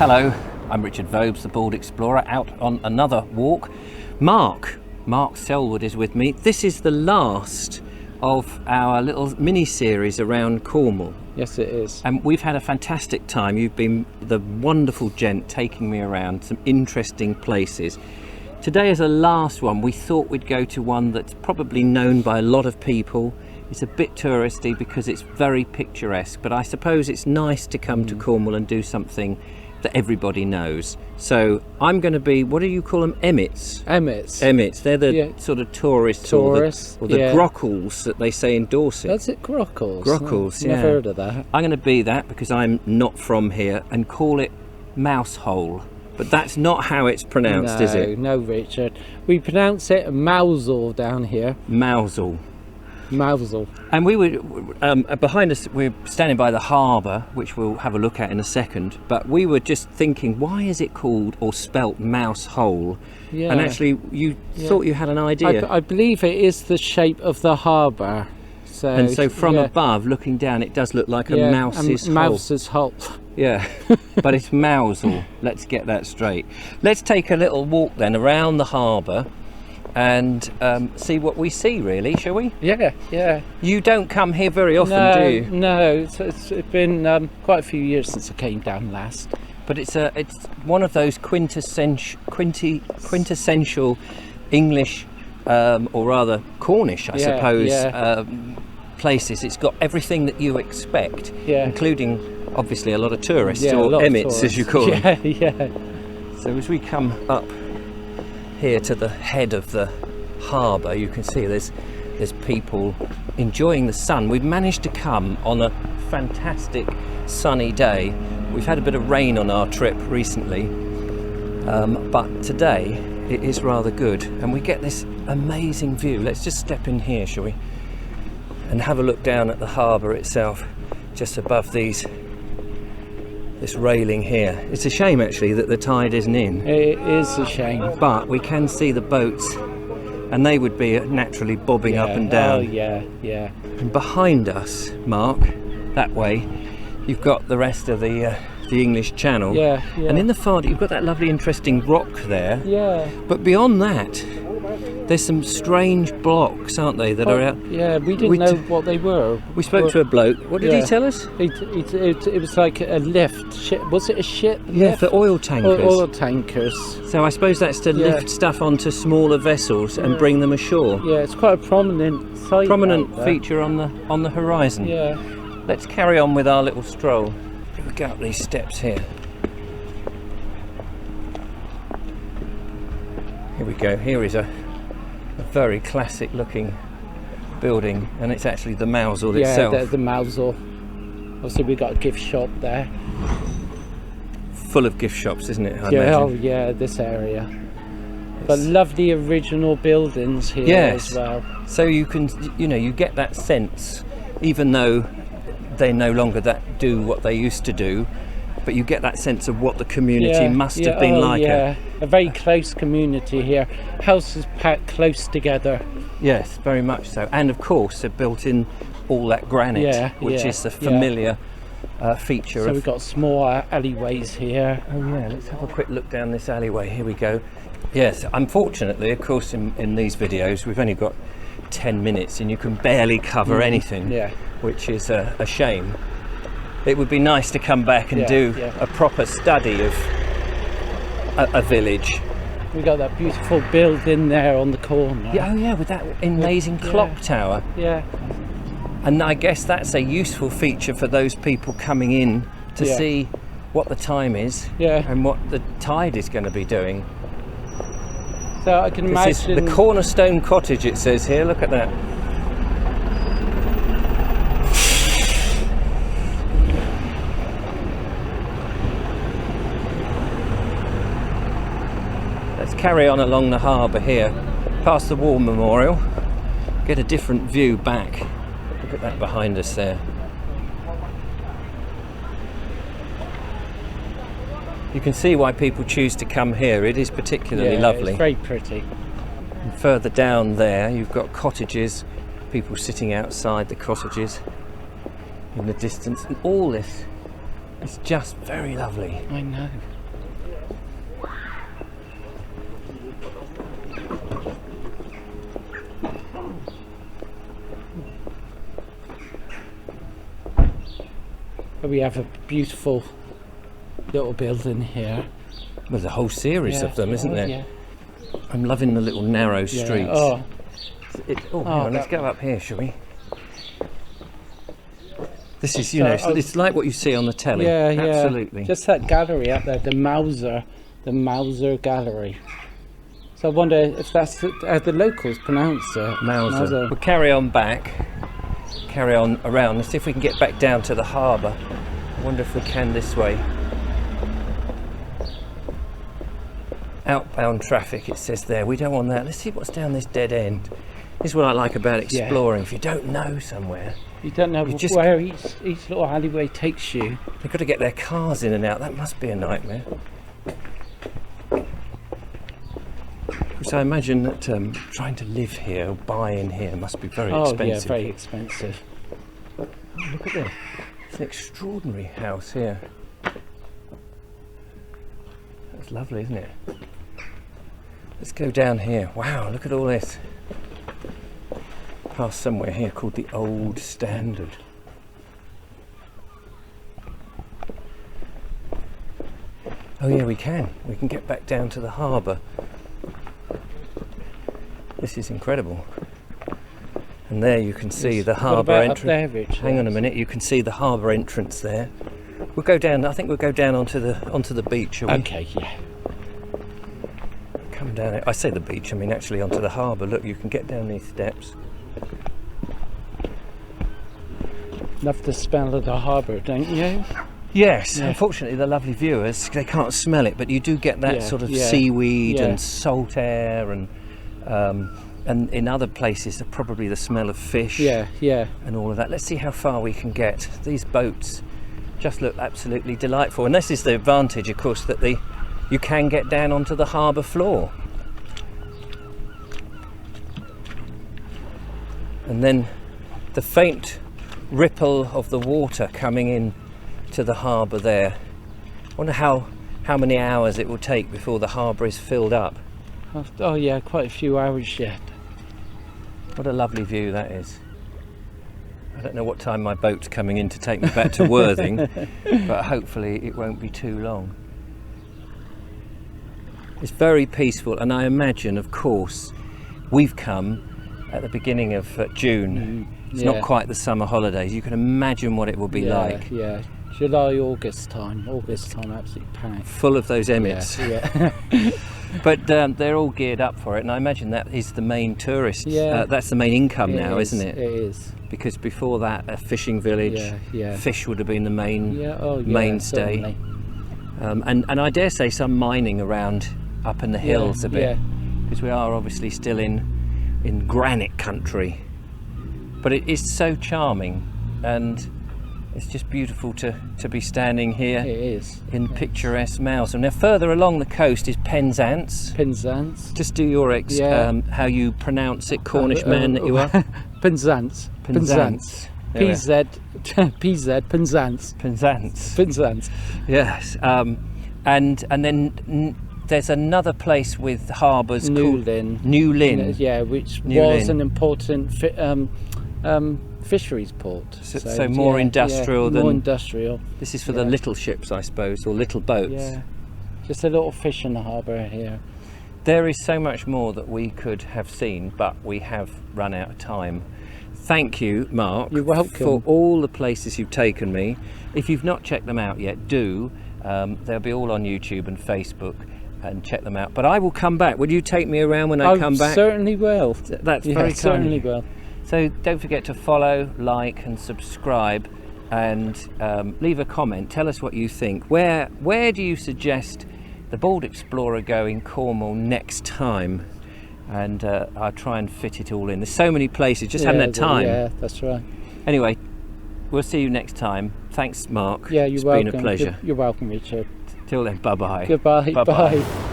Hello, I'm Richard Vobes, the Bald Explorer, out on another walk. Mark Sellwood is with me. This is the last of our little mini-series around Cornwall. Yes, it is. And we've had a fantastic time. You've been the wonderful gent taking me around some interesting places. Today is the last one. We thought we'd go to one that's probably known by a lot of people. It's a bit touristy because it's very picturesque, but I suppose it's nice to come to Cornwall and do something that everybody knows. So I'm going to be, what do you call them? Emmets. They're the sort of tourists or the grockles that they say in Dorset. That's it, grockles. Grockles, Never heard of that. I'm going to be that because I'm not from here and call it Mousehole. But that's not how it's pronounced, is it? No, Richard. We pronounce it Mousehole down here. Mousehole. And we were behind us, we're standing by the harbour, which we'll have a look at in a second, but we were just thinking, why is it called or spelt Mousehole? And actually you thought you had an idea. I believe it is the shape of the harbour. So from above looking down, it does look like a mouse's hole. Mouse's hole. Yeah, but it's Mousehole. Let's get that straight. Let's take a little walk then around the harbour and see what we see, really, shall we? Yeah. You don't come here very often, do you? No, it's been quite a few years since I came down last. But it's one of those quintessential English, or rather Cornish, I suppose, places. It's got everything that you expect, including obviously a lot of tourists, or emmets as you call them. Yeah. So as we come up here to the head of the harbour, you can see there's people enjoying the sun. We've managed to come on a fantastic sunny day. We've had a bit of rain on our trip recently, but today it is rather good and we get this amazing view. Let's just step in here, shall we, and have a look down at the harbour itself, just above this railing here. It's a shame actually that the tide isn't in. It is a shame. But we can see the boats and they would be naturally bobbing up and down. Oh yeah. And behind us, Mark, that way, you've got the rest of the English Channel. Yeah. And in the far, you've got that lovely interesting rock there. Yeah. But beyond that, there's some strange blocks, aren't they, that are out? Yeah, we didn't know what they were. We spoke to a bloke. What did he tell us? It was like a lift. Was it a ship? Yeah, for oil tankers. Oil tankers. So I suppose that's to lift stuff onto smaller vessels and bring them ashore. Yeah, it's quite a prominent site. Prominent feature on the horizon. Yeah. Let's carry on with our little stroll. We go up these steps here. Here we go. Here is a very classic looking building, and it's actually the Mousehole itself. Yeah, the Mousehole. Obviously we've got a gift shop there. Full of gift shops, isn't it? I imagine. This area. But lovely original buildings here as well. So you can, you get that sense, even though they no longer do what they used to do, but you get that sense of what the community must have been like. A very close community here. Houses packed close together. Yes, very much so. And of course, they've built in all that granite, which is the familiar feature. So we've got small alleyways here. Oh yeah, let's have a quick look down this alleyway. Here we go. Yes, unfortunately, of course, in these videos, we've only got 10 minutes and you can barely cover anything, which is a shame. It would be nice to come back and do a proper study of a village. We got that beautiful building there on the corner. Yeah, with that amazing clock tower. Yeah. And I guess that's a useful feature for those people coming in to see what the time is and what the tide is going to be doing. So I can imagine the Cornerstone Cottage, it says here. Look at that. Let's carry on along the harbour here, past the War Memorial, get a different view back. Look at that behind us there. You can see why people choose to come here. It is particularly lovely. It's very pretty. And further down there you've got cottages, people sitting outside the cottages in the distance, and all this It's just very lovely. I know. We have a beautiful little building here. There's a whole series of them, isn't there? Yeah. I'm loving the little narrow streets. Oh, Hang on, let's go up here, shall we? This is, you know, it's like what you see on the telly. yeah, Absolutely. Just that gallery up there, the Mouser Gallery. So I wonder if that's how the locals pronounce it. Mouser. We'll carry on around. Let's see if we can get back down to the harbour. I wonder if we can this way. Outbound traffic, it says there. We don't want that. Let's see what's down this dead end. This is what I like about exploring. If you don't know somewhere, you don't know where each little alleyway takes you. They've got to get their cars in and out. That must be a nightmare. So I imagine that trying to live here or buy in here must be very expensive. Oh yeah, very expensive. Oh, look at this. It's an extraordinary house here. That's lovely, isn't it? Let's go down here. Wow, look at all this. Past somewhere here called the Old Standard. Oh yeah, we can get back down to the harbour. This is incredible. And there you can see the harbour entrance. Hang on a minute, you can see the harbour entrance there. We'll go down. I think we'll go down onto the beach, shall we? Okay, yeah. Come down here. I say the beach, I mean actually onto the harbour. Look, you can get down these steps. Love the smell of the harbour, don't you? Yes, unfortunately the lovely viewers, they can't smell it, but you do get that sort of seaweed and salt air, and in other places probably the smell of fish and all of that. Let's see how far we can get. These boats just look absolutely delightful, and this is the advantage, of course, that you can get down onto the harbour floor. And then the faint ripple of the water coming in to the harbour there. I wonder how many hours it will take before the harbour is filled up. Oh yeah, quite a few hours yet. What a lovely view that is. I don't know what time my boat's coming in to take me back to Worthing, but hopefully it won't be too long. It's very peaceful, and I imagine, of course, we've come at the beginning of June. It's not quite the summer holidays. You can imagine what it will be like. Yeah, July, August time absolutely packed. Full of those emmets. Yeah. But they're all geared up for it, and I imagine that is the main tourist. That's the main income now, isn't it? It is. Because before that, a fishing village, fish would have been the mainstay. And I dare say some mining around up in the hills a bit, because we are obviously still in granite country. But it is so charming, and it's just beautiful to be standing here. It is. In picturesque Mousehole. Now further along the coast is Penzance. Penzance. Just do your how you pronounce it, Cornish man that you are. Penzance. Penzance. PZ, Penzance. Penzance. Yes. And then there's another place with harbours called New Lynn. Yeah, which was an important fisheries port. So more industrial than... More industrial. This is for the little ships, I suppose, or little boats. Yeah, just a little fish in the harbour here. There is so much more that we could have seen, but we have run out of time. Thank you, Mark. You're welcome. For all the places you've taken me. If you've not checked them out yet, do. They'll be all on YouTube and Facebook, and check them out. But I will come back. Will you take me around when I come back? Certainly will. That's very kind. Certainly will. So don't forget to follow, like and subscribe, and leave a comment. Tell us what you think. Where do you suggest the Bald Explorer go in Cornwall next time? And I'll try and fit it all in. There's so many places, just haven't had time. Yeah, that's right. Anyway, we'll see you next time. Thanks, Mark. Yeah, you're welcome. It's been a pleasure. You're welcome, Richard. Till then, bye-bye. Goodbye. Bye-bye. Bye.